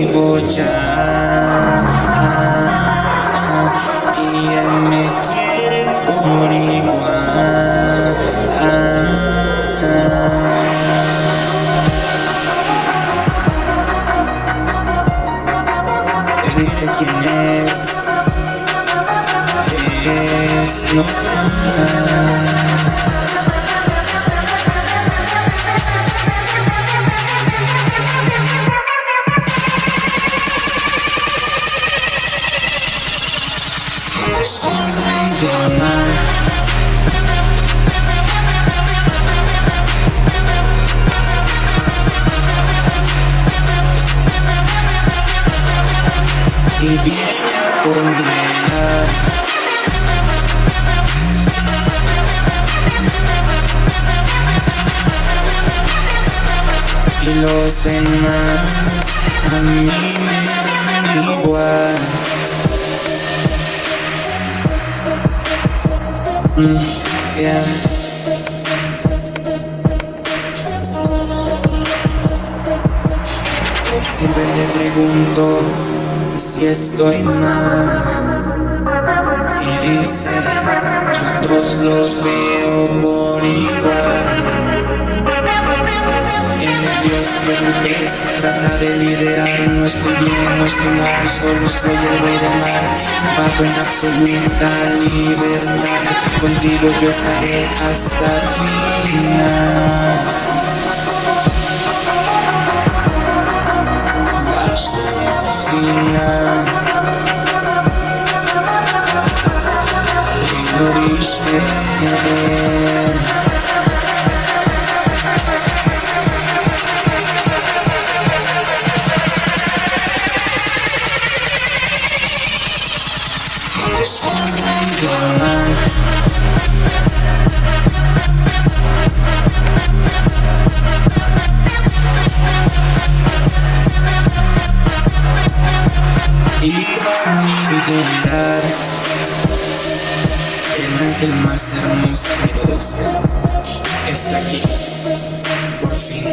conmigo ya, y él me quiere por igual. Te diré quién es normal. Y viene a condenar. Y los demás a mí me dan igual. Yeah. Siempre le pregunto si estoy mal, y dice, yo a todos los veo por igual. En el Dios de Rupes trata de liderar, no estoy bien, no estoy mal, solo soy el rey del mar, bajo en absoluta libertad, contigo yo estaré hasta el final. Final, y lo dice y va a liberar el ángel más hermoso de Dios. Está aquí, por fin.